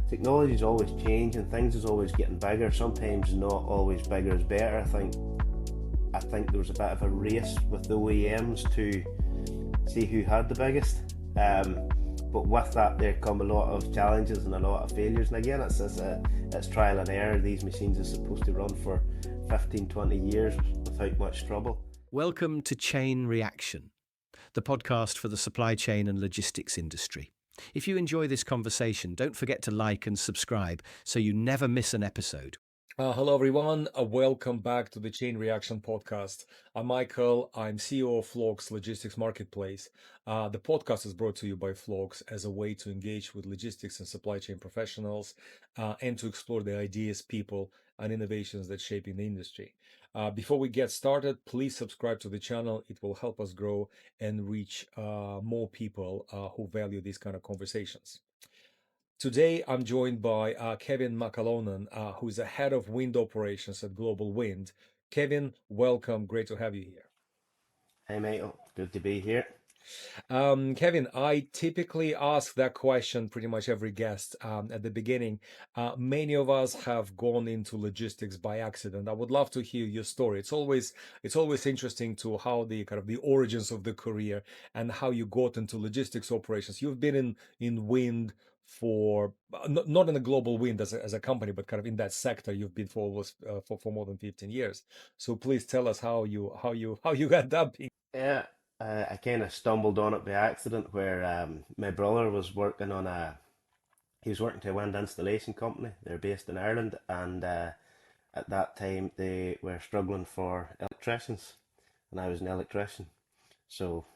technology is always changing, things is always getting bigger. Sometimes not always bigger is better. I think there was a bit of a race with the OEMs to see who had the biggest. But with that, there come a lot of challenges and a lot of failures. And again, it's trial and error. These machines are supposed to run for 15, 20 years without much trouble. Welcome to Chain Reaction, the podcast for the supply chain and logistics industry. If you enjoy this conversation, don't forget to like and subscribe so you never miss an episode. Hello, everyone. Welcome back to the Chain Reaction podcast. I'm Michael. I'm CEO of Flox Logistics Marketplace. The podcast is brought to you by Flox as a way to engage with logistics and supply chain professionals and to explore the ideas, people, and innovations that shaping the industry. Before we get started, please subscribe to the channel. It will help us grow and reach more people who value these kind of conversations. Today, I'm joined by Kevin McAlonan, who's the head of wind operations at Global Wind. Kevin, welcome. Great to have you here. Hey, Michael, good to be here. Kevin, I typically ask that question pretty much every guest at the beginning. Many of us have gone into logistics by accident. I would love to hear your story. It's always interesting to how the kind of the origins of the career and how you got into logistics operations. You've been in wind for not in the Global Wind as a company, but kind of in that sector. You've been for almost for more than 15 years. So please tell us how you got that being. Yeah, I kind of stumbled on it by accident where my brother was working he was working to a wind installation company. They're based in Ireland, and at that time they were struggling for electricians, and I was an electrician. So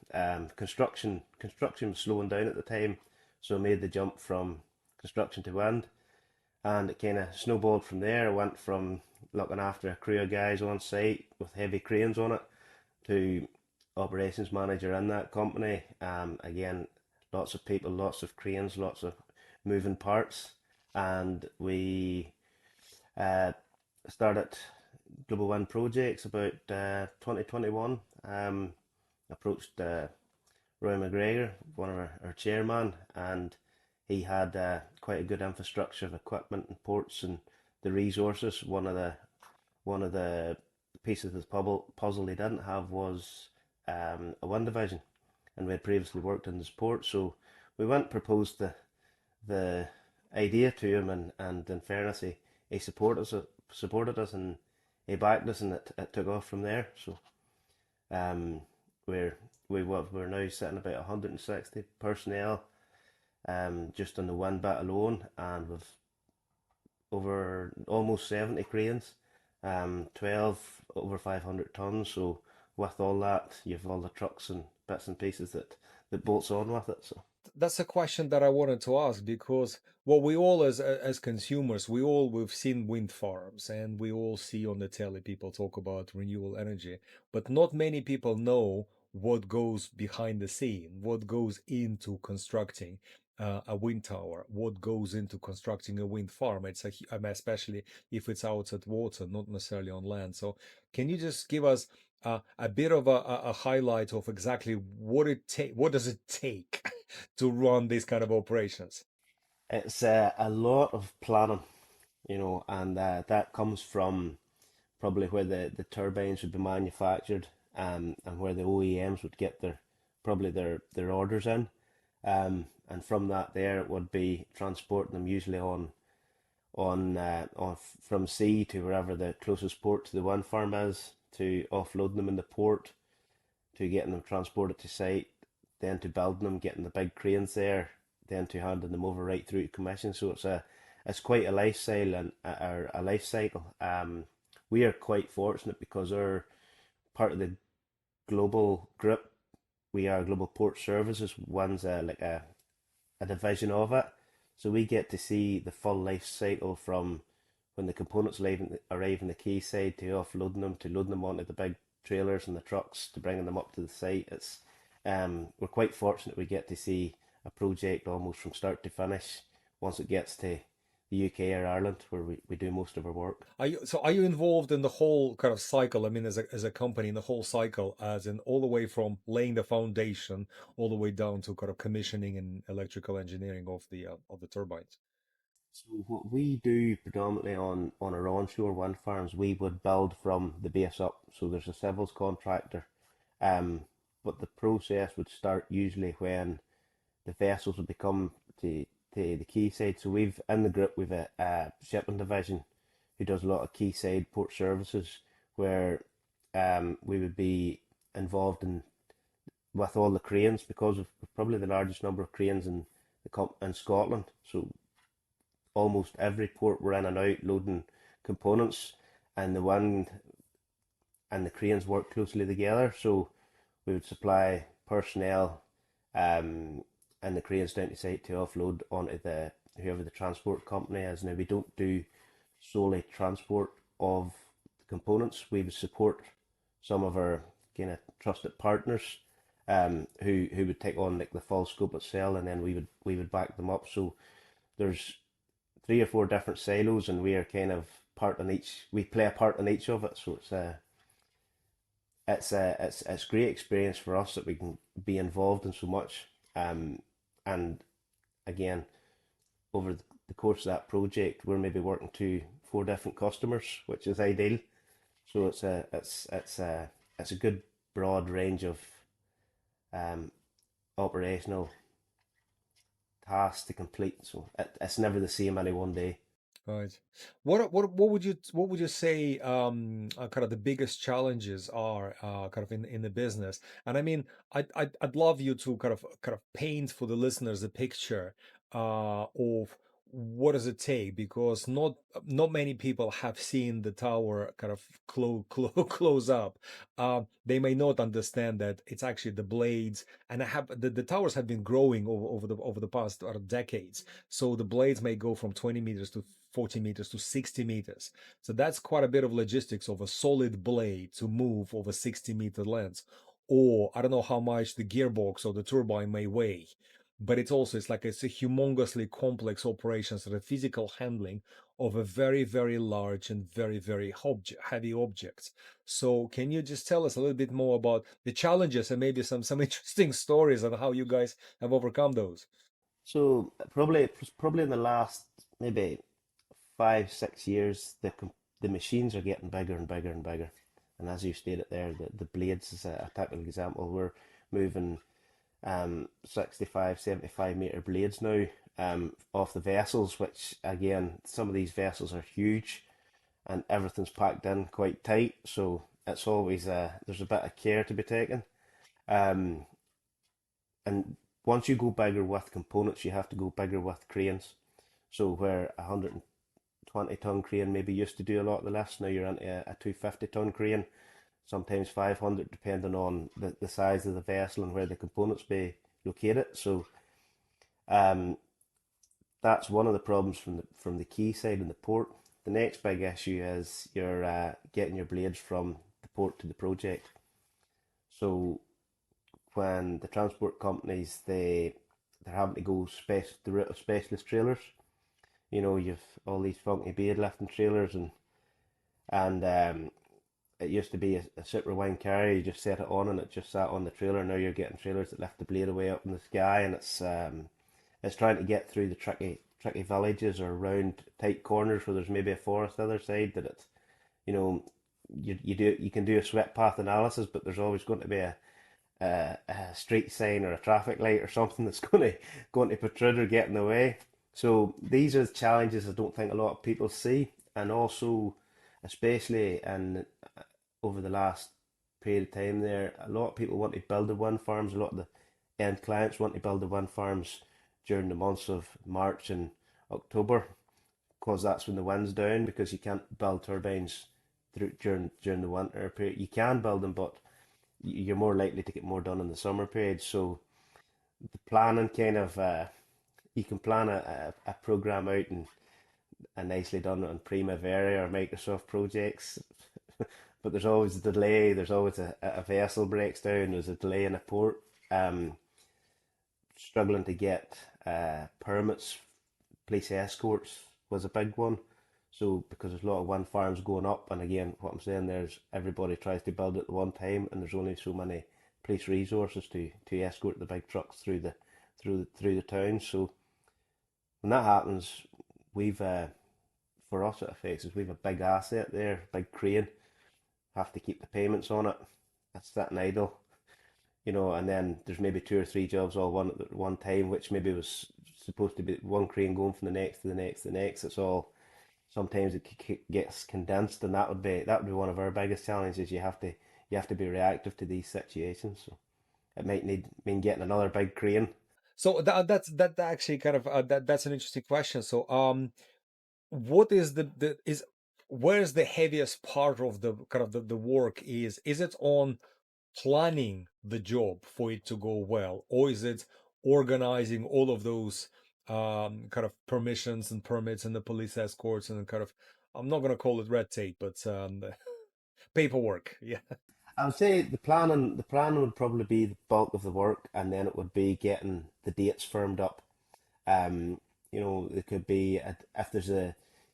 construction was slowing down at the time, so I made the jump from construction to wind, and it kind of snowballed from there. I went from looking after a crew of guys on site with heavy cranes on it to operations manager in that company. Again, lots of people, lots of cranes, lots of moving parts, and we uh, started Global Wind Projects about 2021. Approached Roy McGregor, one of our chairman, and he had quite a good infrastructure of equipment and ports and the resources. One of the pieces of the puzzle he didn't have was a wind division, and we had previously worked in the sport, so we went and proposed the idea to him, and in fairness, he supported us, and he backed us, and it took off from there. So um, we're now sitting about 160 personnel just on the wind bit alone, and with over almost 70 cranes, 12 over 500 tons. So with all that, you've all the trucks and bits and pieces that bolts on with it. So That's a question that I wanted to ask because what we all as consumers, we've seen wind farms and we all see on the telly people talk about renewable energy, but not many people know what goes behind the scene, what goes into constructing a wind tower, what goes into constructing a wind farm. I mean, especially if it's out at water, not necessarily on land. So can you just give us a bit of a highlight of exactly what does it take to run these kind of operations? it's a lot of planning, and that comes from probably where the turbines would be manufactured, and where the OEMs would get their orders in. And from that there it would be transporting them usually on from sea to wherever the closest port to the wind farm is, to offloading them in the port, to getting them transported to site, then to building them, getting the big cranes there, then to handing them over right through to commission. So it's quite a lifestyle and a life cycle. We are quite fortunate because we're part of the global group. We are Global Port Services. One's a division of it. So we get to see the full life cycle from when the components arrive in the quayside, to offloading them, to loading them onto the big trailers and the trucks, to bringing them up to the site. We're quite fortunate we get to see a project almost from start to finish once it gets to the UK or Ireland, where we do most of our work. Are you involved in the whole kind of cycle? I mean, as a company, in the whole cycle, as in all the way from laying the foundation all the way down to kind of commissioning and electrical engineering of the turbines? So what we do predominantly on our onshore wind farms, we would build from the base up. So there's a civils contractor, um, but the process would start usually when the vessels would become to the quayside. So we've in the group we've a shipping division who does a lot of quayside port services, where we would be involved in with all the cranes because of probably the largest number of cranes in Scotland. So almost every port we're in and out loading components, and the wind and the cranes work closely together. So we would supply personnel and the cranes down to site to offload onto the whoever the transport company is. Now we don't do solely transport of the components. We would support some of our kind of trusted partners who would take on like the full scope itself, and then we would back them up. So there's three or four different silos, and we are kind of part in each. We play a part in each of it, so it's great experience for us that we can be involved in so much. And again, over the course of that project, we're maybe working to four different customers, which is ideal. So it's a good broad range of um, operational tasks to complete. So it's never the same any one day. Right. What would you say kind of the biggest challenges are kind of in the business? And I mean, I'd love you to kind of paint for the listeners a picture of what does it take, because not many people have seen the tower kind of close up. They may not understand that it's actually the blades, and the towers have been growing over the past decades. So the blades may go from 20 meters to 40 meters to 60 meters. So that's quite a bit of logistics of a solid blade to move over 60-meter lengths. Or I don't know how much the gearbox or the turbine may weigh, but it's a humongously complex operation, so the physical handling of a very, very large and very, very heavy object. So can you just tell us a little bit more about the challenges and maybe some interesting stories on how you guys have overcome those? So probably in the last maybe 5 6 years, the machines are getting bigger and bigger and bigger. And as you stated there, the blades is a typical example. We're moving 65, 75 meter blades now off the vessels, which again, some of these vessels are huge and everything's packed in quite tight. So it's always there's a bit of care to be taken. Um, and once you go bigger with components, you have to go bigger with cranes. So where 120-ton crane maybe used to do a lot of the lifts, now you're into a 250-ton crane, sometimes 500, depending on the size of the vessel and where the components be located. So um, that's one of the problems from the quay side and the port. The next big issue is you're getting your blades from the port to the project. So when the transport companies they're having to go the route of specialist trailers. You know, you've all these funky bead lifting trailers, and it used to be a super wine carrier. You just set it on and it just sat on the trailer. Now you're getting trailers that lift the blade away up in the sky, and it's trying to get through the tricky villages or around tight corners where there's maybe a forest the other side. That it's you know you can do a swept path analysis, but there's always going to be a street sign or a traffic light or something that's going to protrude or get in the way. So these are the challenges I don't think a lot of people see, and also especially in over the last period of time there, a lot of people want to build the wind farms. A lot of the end clients want to build the wind farms during the months of March and October, because that's when the wind's down. Because you can't build turbines during the winter period. You can build them, but you're more likely to get more done in the summer period. So the planning kind of you can plan a program out and nicely done on Primavera or Microsoft projects, but there's always a delay. There's always a vessel breaks down. There's a delay in a port. Um, Struggling to get permits. Police escorts was a big one. So because there's a lot of wind farms going up, and again, what I'm saying there's everybody tries to build it at one time, and there's only so many police resources to escort the big trucks through the town. So when that happens, we've for us it affects us. We've a big asset there, big crane. Have to keep the payments on it. That's sitting idle, and then there's maybe two or three jobs all one at one time, which maybe was supposed to be one crane going from the next to the next to the next. It's all sometimes it gets condensed, and that would be one of our biggest challenges. You have to be reactive to these situations. So it might mean getting another big crane. So that actually kind of that's an interesting question. So what is the is where's the heaviest part of the kind of the work is it on planning the job for it to go well, or is it organizing all of those kind of permissions and permits and the police escorts and kind of, I'm not going to call it red tape, but paperwork. Yeah. I would say the planning would probably be the bulk of the work, and then it would be getting the dates firmed up. It could be if there's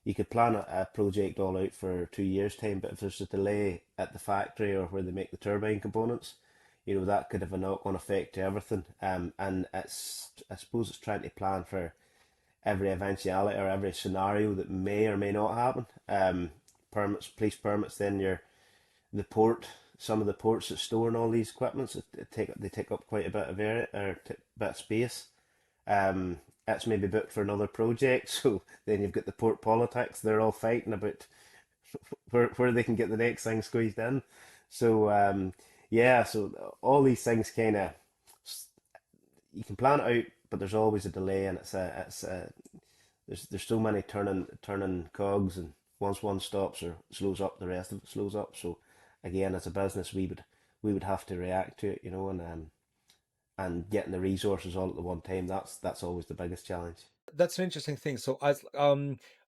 you could plan a project all out for 2 years' time, but if there's a delay at the factory or where they make the turbine components, that could have a knock-on effect to everything. And I suppose it's trying to plan for every eventuality or every scenario that may or may not happen. Permits, police permits, then the port, some of the ports that store all these equipments, they take up quite a bit of area or bit of space. It's maybe booked for another project, so then you've got the port politics. They're all fighting about where they can get the next thing squeezed in. So yeah, so all these things kind of you can plan it out, but there's always a delay, and there's so many turning cogs, and once one stops or slows up, the rest of it slows up. So again, as a business, we would have to react to it, and getting the resources all at the one time. That's always the biggest challenge. That's an interesting thing. So as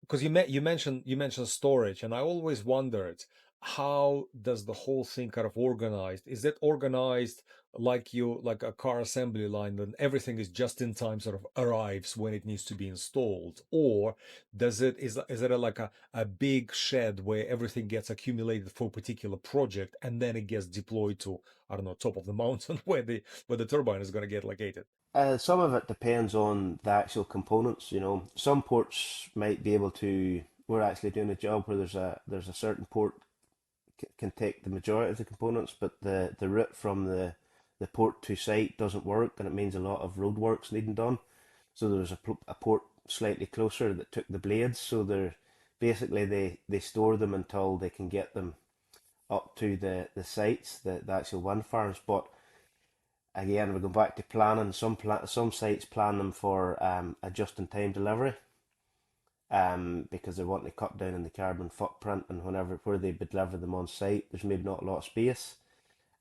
because you mentioned storage, and I always wondered, how does the whole thing kind of organized? Is it organized like a car assembly line, and everything is just in time, sort of arrives when it needs to be installed, or is it like a big shed where everything gets accumulated for a particular project and then it gets deployed to, I don't know, top of the mountain where the turbine is going to get located? Some of it depends on the actual components. Some ports might be able to. We're actually doing a job where there's a certain port can take the majority of the components, but the route from the port to site doesn't work, and it means a lot of road works needing done. So there was a port slightly closer that took the blades. So they're basically they store them until they can get them up to the sites, the actual wind farms. But again, we're going back to planning. Some sites plan them for a just-in-time delivery, because they're wanting to cut down on the carbon footprint, and where they deliver them on site, there's maybe not a lot of space.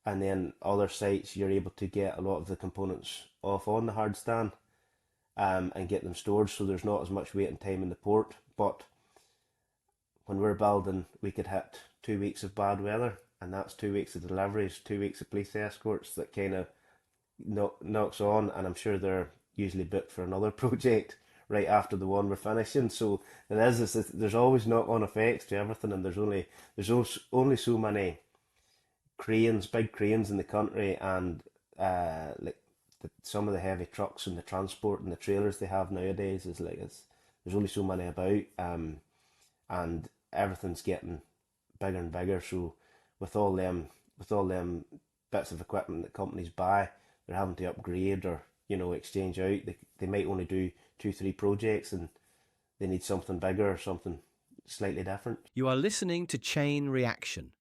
And then other sites, you're able to get a lot of the components off on the hard stand, and get them stored, so there's not as much waiting time in the port. But when we're building, we could hit 2 weeks of bad weather, and that's 2 weeks of deliveries, 2 weeks of police escorts that kind of knocks on, and I'm sure they're usually booked for another project right after the one we're finishing. So there's always knock-on effects to everything, and there's only so many cranes, big cranes in the country, and like some of the heavy trucks and the transport and the trailers they have nowadays there's only so many about, and everything's getting bigger and bigger. So with all them bits of equipment that companies buy, they're having to upgrade or exchange out. They might only do 2-3 projects, and they need something bigger or something slightly different. You are listening to Chain Reaction.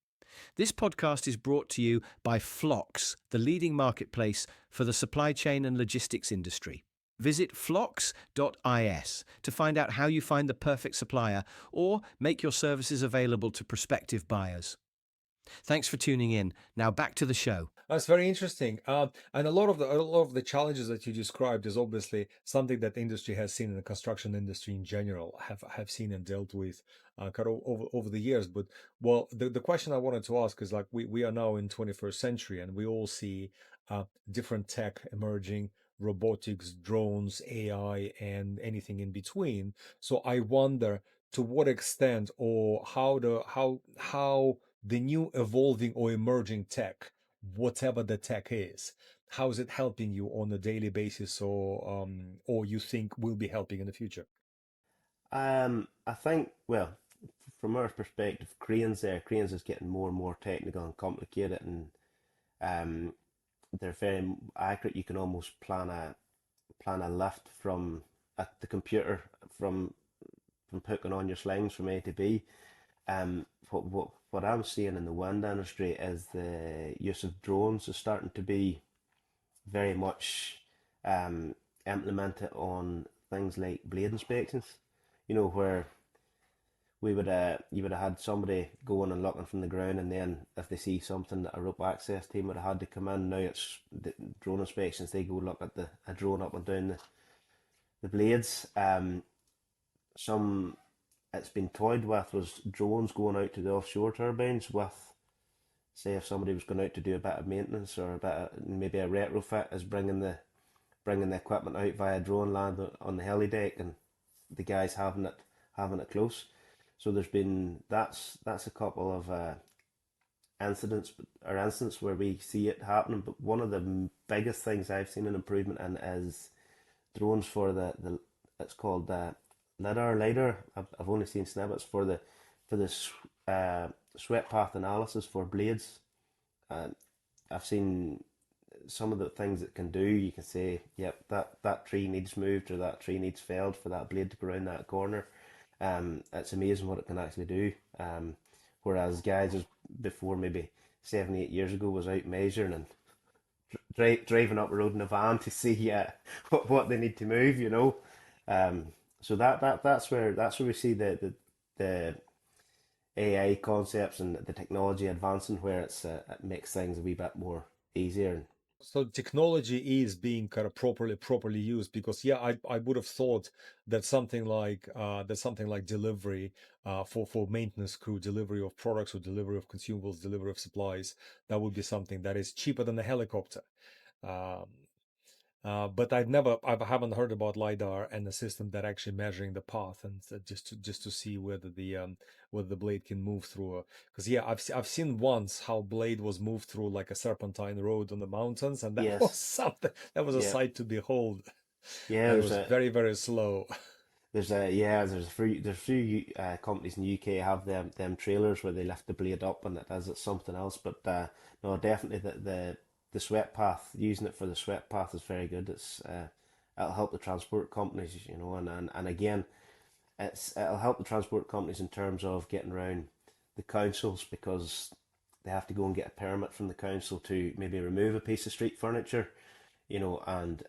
This podcast is brought to you by Phlox, the leading marketplace for the supply chain and logistics industry. Visit phlox.is to find out how you find the perfect supplier or make your services available to prospective buyers. Thanks for tuning in. Now back to the show. That's very interesting. And a lot of the challenges that you described is obviously something that the industry has seen, in the construction industry in general have seen and dealt with kind of over the years. But well, the question I wanted to ask is, like, we are now in 21st century, and we all see different tech emerging, robotics, drones, AI, and anything in between. So I wonder, to what extent, or how the new evolving or emerging tech, whatever the tech is, how is it helping you on a daily basis, or you think will be helping in the future? I think, well, from our perspective, cranes is getting more and more technical and complicated, and um, they're very accurate. You can almost plan a lift from at the computer from hooking on your slings from A to B. What I'm seeing in the wind industry is the use of drones is starting to be very much um, implemented on things like blade inspections. You know, where we would you would have had somebody going and looking from the ground, and then if they see something that a rope access team would have had to come in. Now it's the drone inspections. They go look at the a drone up and down the blades. Some it's been toyed with was drones going out to the offshore turbines with, say, if somebody was going out to do a bit of maintenance or a bit of, maybe a retrofit, is bringing the equipment out via drone, land on the heli deck, and the guys having it close. So there's been that's a couple of incidents or instances where we see it happening. But one of the biggest things I've seen an improvement in is drones for the it's called lidar. I've only seen snippets for the sweat path analysis for blades. Uh, I've seen some of the things it can do. You can say, yep, that tree needs moved or that tree needs felled for that blade to go around that corner. It's amazing what it can actually do. Whereas guys before maybe 7, 8 years ago was out measuring and driving up the road in a van to see what they need to move, you know. Um, so that's where we see the AI concepts and the technology advancing, where it makes things a wee bit more easier. So technology is being kind of properly used, because yeah, I would have thought that something like delivery for maintenance crew, delivery of products or delivery of consumables, delivery of supplies, that would be something that is cheaper than a helicopter. Um, but I haven't heard about LiDAR and a system that actually measuring the path and just to see whether the blade can move through. Because yeah, I've seen once how blade was moved through like a serpentine road on the mountains, and that was Yes, something that was a yeah, sight to behold. yeah. And it was very slow. There's a few companies in the UK have them trailers where they lift the blade up and it does it something else. But no, definitely the sweat path, using it for the sweat path is very good. It'll help the transport companies, you know, and again, it'll help the transport companies in terms of getting around the councils, because they have to go and get a permit from the council to maybe remove a piece of street furniture, you know, and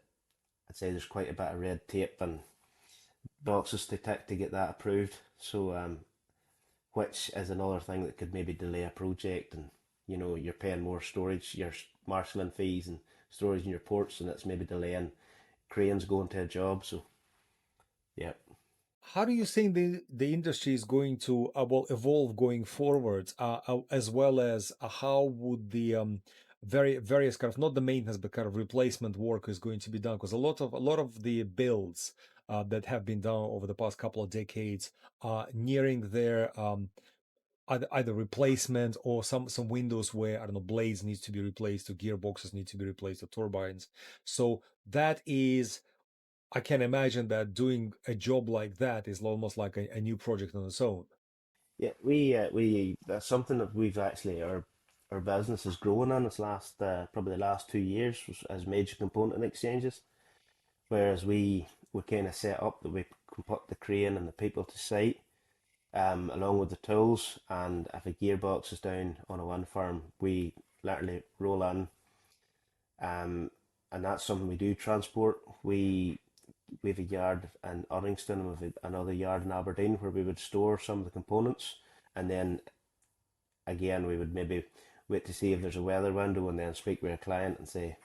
I'd say there's quite a bit of red tape and boxes to tick to get that approved. So, which is another thing that could maybe delay a project, and you know you're paying more storage, your marshalling fees and storage in your ports, and it's maybe delaying cranes going to a job. So, yeah. How do you think the industry is going to evolve going forward, as well as how would the various kind of, not the maintenance but kind of replacement work is going to be done? Because a lot of the builds that have been done over the past couple of decades are nearing their either replacement, or some windows where, I don't know, blades needs to be replaced, or gearboxes need to be replaced, or turbines. So that is, I can imagine that doing a job like that is almost like a new project on its own. Yeah, we that's something that we've actually our business has grown in this last probably the last 2 years as major component exchanges. Whereas we kind of set up that we can put the crane and the people to site, along with the tools. And if a gearbox is down on a wind farm, we literally roll in, um, and that's something we do transport. We have a yard in Uddingston and we have another yard in Aberdeen where we would store some of the components, and then again we would maybe wait to see if there's a weather window and then speak with a client and say,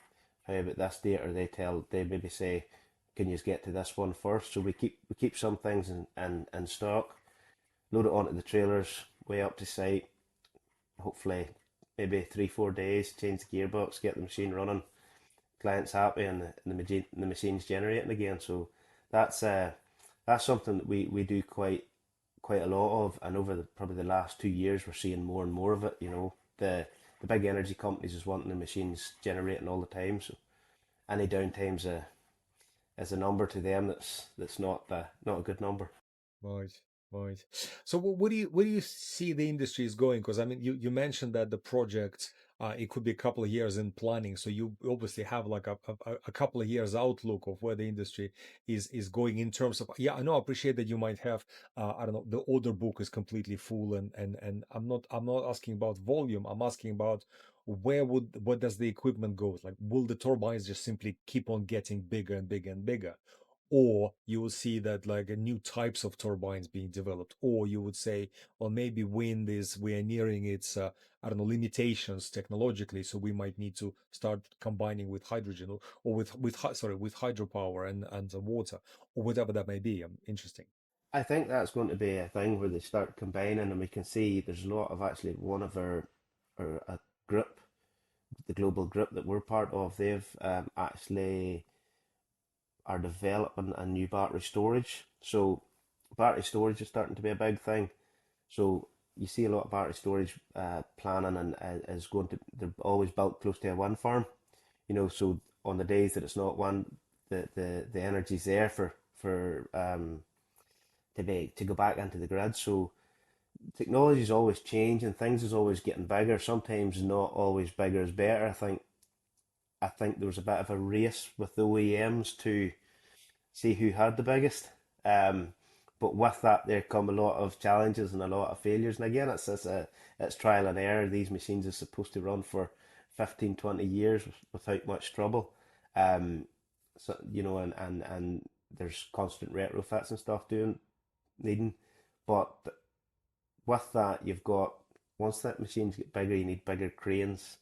how about this date? Or they maybe say, can you get to this one first? So we keep some things in stock, load it onto the trailers, way up to site, hopefully maybe 3 4 days, change the gearbox, get the machine running, client's happy, and the machine's generating again. So that's uh that's something that we do quite a lot of, and over probably the last 2 years we're seeing more and more of it. You know, the big energy companies is wanting the machines generating all the time, so any downtime's a number to them that's not a good number. Right, right. So where do you see the industry is going? Because I mean, you mentioned that the project it could be a couple of years in planning, so you obviously have like a couple of years outlook of where the industry is going in terms of. Yeah, I know. I appreciate that you might have I don't know, the order book is completely full, and I'm not asking about volume. I'm asking about where does the equipment go? Like, will the turbines just simply keep on getting bigger and bigger and bigger? Or you will see that like new types of turbines being developed, or you would say, well, maybe wind is we are nearing its I don't know, limitations technologically, so we might need to start combining with hydrogen, or with hydropower and water, or whatever that may be. Interesting. I think that's going to be a thing where they start combining, and we can see there's a lot of actually one of our a group, the global group that we're part of. They've actually are developing a new battery storage. So battery storage is starting to be a big thing. So you see a lot of battery storage planning and is going to they're always built close to a wind farm. So on the days that it's not one, the energy's there for to go back into the grid. So technology is always changing, things is always getting bigger. Sometimes not always bigger is better. I think there was a bit of a race with the OEMs to see who had the biggest. Um, but with that, there come a lot of challenges and a lot of failures. And again, it's trial and error. These machines are supposed to run for 15, 20 years without much trouble. Um, and there's constant retrofits and stuff doing needing. But with that, you've got once that machines get bigger, you need bigger cranes,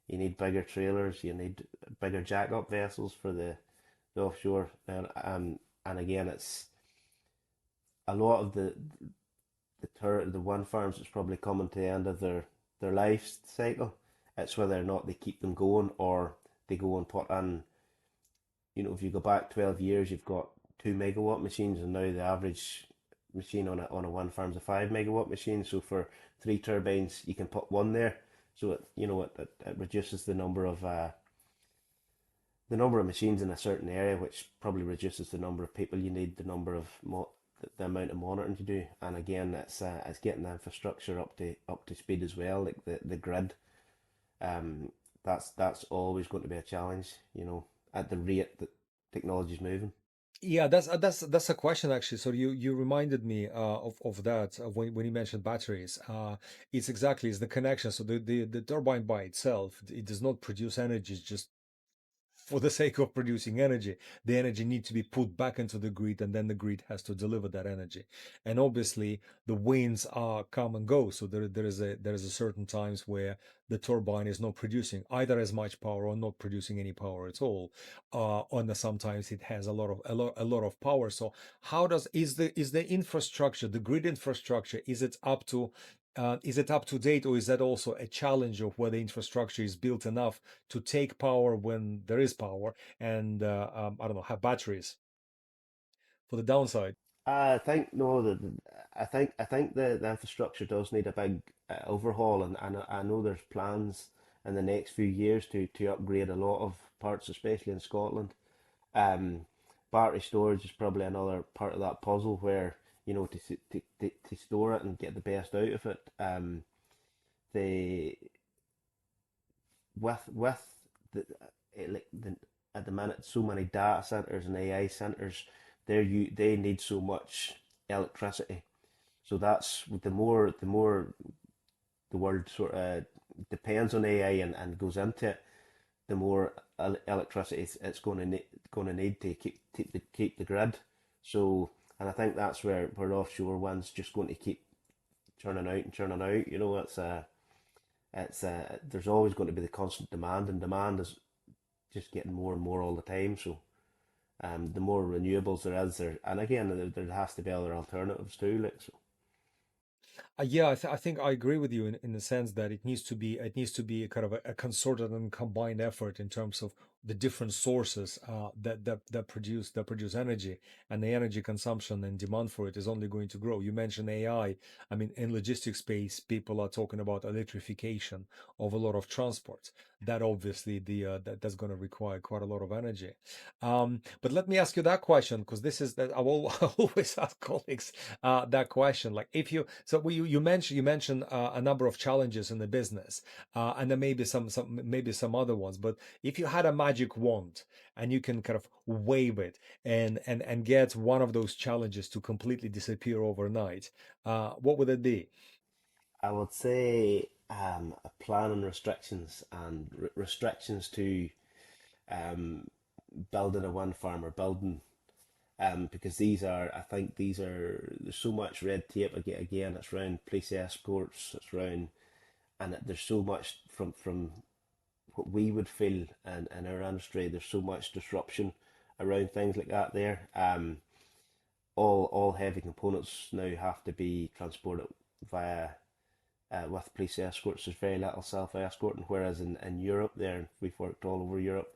you need bigger trailers, you need bigger jack-up vessels for the offshore. And again, it's a lot of the wind farms that's probably coming to the end of their life cycle. It's whether or not they keep them going or they go and put in. If you go back 12 years, you've got 2 megawatt machines, and now the average machine on a wind farm is a 5 megawatt machine. So for 3 turbines, you can put one there. So it reduces the number of machines in a certain area, which probably reduces the number of people you need, the amount of monitoring to do. And again, it's getting the infrastructure up to speed as well, like the grid. Um, that's always going to be a challenge, at the rate that technology's moving. Yeah, that's a question actually. So you reminded me of that when you mentioned batteries. It's the connection. So the turbine by itself, it does not produce energy. It's just for the sake of producing energy. The energy needs to be put back into the grid, and then the grid has to deliver that energy. And obviously, the winds are come and go. So there is a certain times where the turbine is not producing either as much power or not producing any power at all. And sometimes it has a lot of power. So how does is the infrastructure, the grid infrastructure, is it up to date, or is that also a challenge of where the infrastructure is built enough to take power when there is power, and I don't know, have batteries for the downside? I think no, I think the infrastructure does need a big overhaul, and I know there's plans in the next few years to upgrade a lot of parts, especially in Scotland. Um, Battery storage is probably another part of that puzzle where to store it and get the best out of it. The with like at the minute, so many data centers and AI centers, they need so much electricity. So that's the more the world sort of depends on AI and goes into it, the more electricity it's going to need to keep the grid. So, and I think that's where offshore wind's just going to keep churning out and churning out. There's always going to be the constant demand, and demand is just getting more and more all the time. So, the more renewables there is there, and again, there has to be other alternatives too. Like so, Yeah, I think I agree with you in the sense that it needs to be a kind of a concerted and combined effort in terms of the different sources that produce energy, and the energy consumption and demand for it is only going to grow. You mentioned AI. I mean, in logistics space, people are talking about electrification of a lot of transport. That obviously that's going to require quite a lot of energy. But let me ask you that question, because this is that I always ask colleagues that question. Like, if you you mentioned a number of challenges in the business, and there may be some other ones. But if you had a magic wand and you can kind of wave it and get one of those challenges to completely disappear overnight, what would it be? I would say a plan on restrictions and restrictions to um, building a wind farm or building because I think there's so much red tape again. It's around police escorts, it's around, and there's so much from what we would feel in our industry. There's so much disruption around things like that there. All heavy components now have to be transported via with police escorts. There's very little self-escorting, whereas in Europe, there we've worked all over Europe.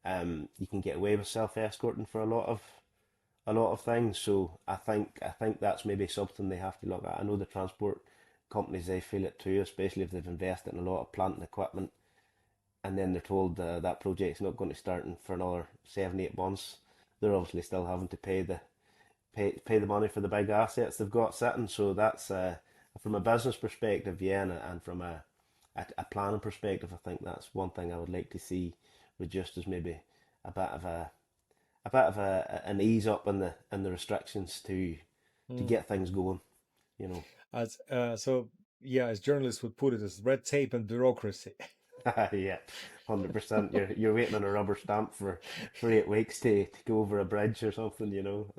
You can get away with self-escorting for a lot of things. So I think that's maybe something they have to look at. I know the transport companies, they feel it too, especially if they've invested in a lot of plant and equipment, and then they're told that project's not going to start for another 7 8 months. They're obviously still having to pay the money for the big assets they've got sitting. So that's from a business perspective, yeah, and from a planning perspective, I think that's one thing I would like to see reduced, is maybe a bit of an ease up in the restrictions to Hmm. get things going, you know. As so, yeah, as journalists would put it, as red tape and bureaucracy. Yeah, 100%. You're waiting on a rubber stamp for 8 weeks to go over a bridge or something, you know.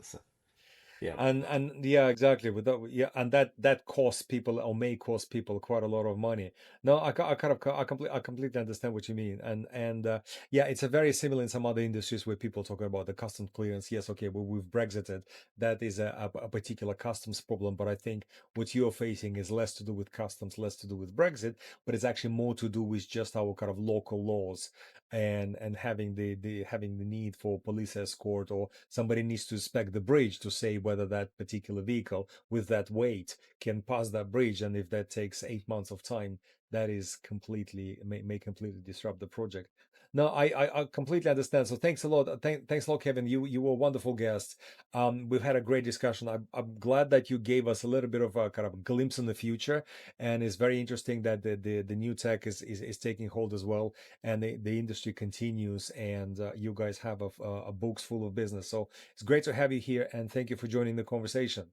Yeah, And yeah, exactly. With that, yeah, and that costs people, or may cost people, quite a lot of money. No, I completely understand what you mean. And yeah, it's a very similar in some other industries where people talk about the customs clearance. Yes, okay, well, we've Brexited. That is a particular customs problem. But I think what you're facing is less to do with customs, less to do with Brexit, but it's actually more to do with just our kind of local laws, and having the need for police escort, or somebody needs to inspect the bridge to say whether that particular vehicle with that weight can pass that bridge. And if that takes 8 months of time, that is completely may completely disrupt the project. No, I completely understand. So thanks a lot. Thanks a lot, Kevin. You were a wonderful guest. We've had a great discussion. I'm glad that you gave us a little bit of a kind of glimpse in the future, and it's very interesting that the new tech is taking hold as well, and the industry continues, and you guys have a books full of business. So it's great to have you here, and thank you for joining the conversation.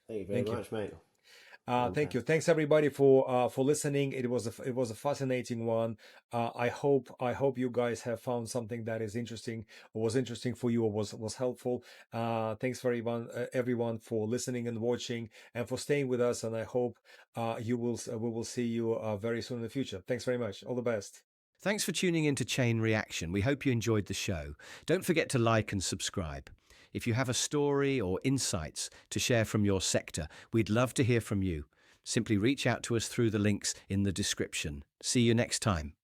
thank you very Thank you. much, Michael. Thank you. Fantastic. Thanks everybody for listening. It was a fascinating one. I hope you guys have found something that is interesting, or was interesting for you, or was helpful. Thanks for everyone for listening and watching, and for staying with us. And I hope we will see you very soon in the future. Thanks very much. All the best. Thanks for tuning in to Chain Reaction. We hope you enjoyed the show. Don't forget to like and subscribe. If you have a story or insights to share from your sector, we'd love to hear from you. Simply reach out to us through the links in the description. See you next time.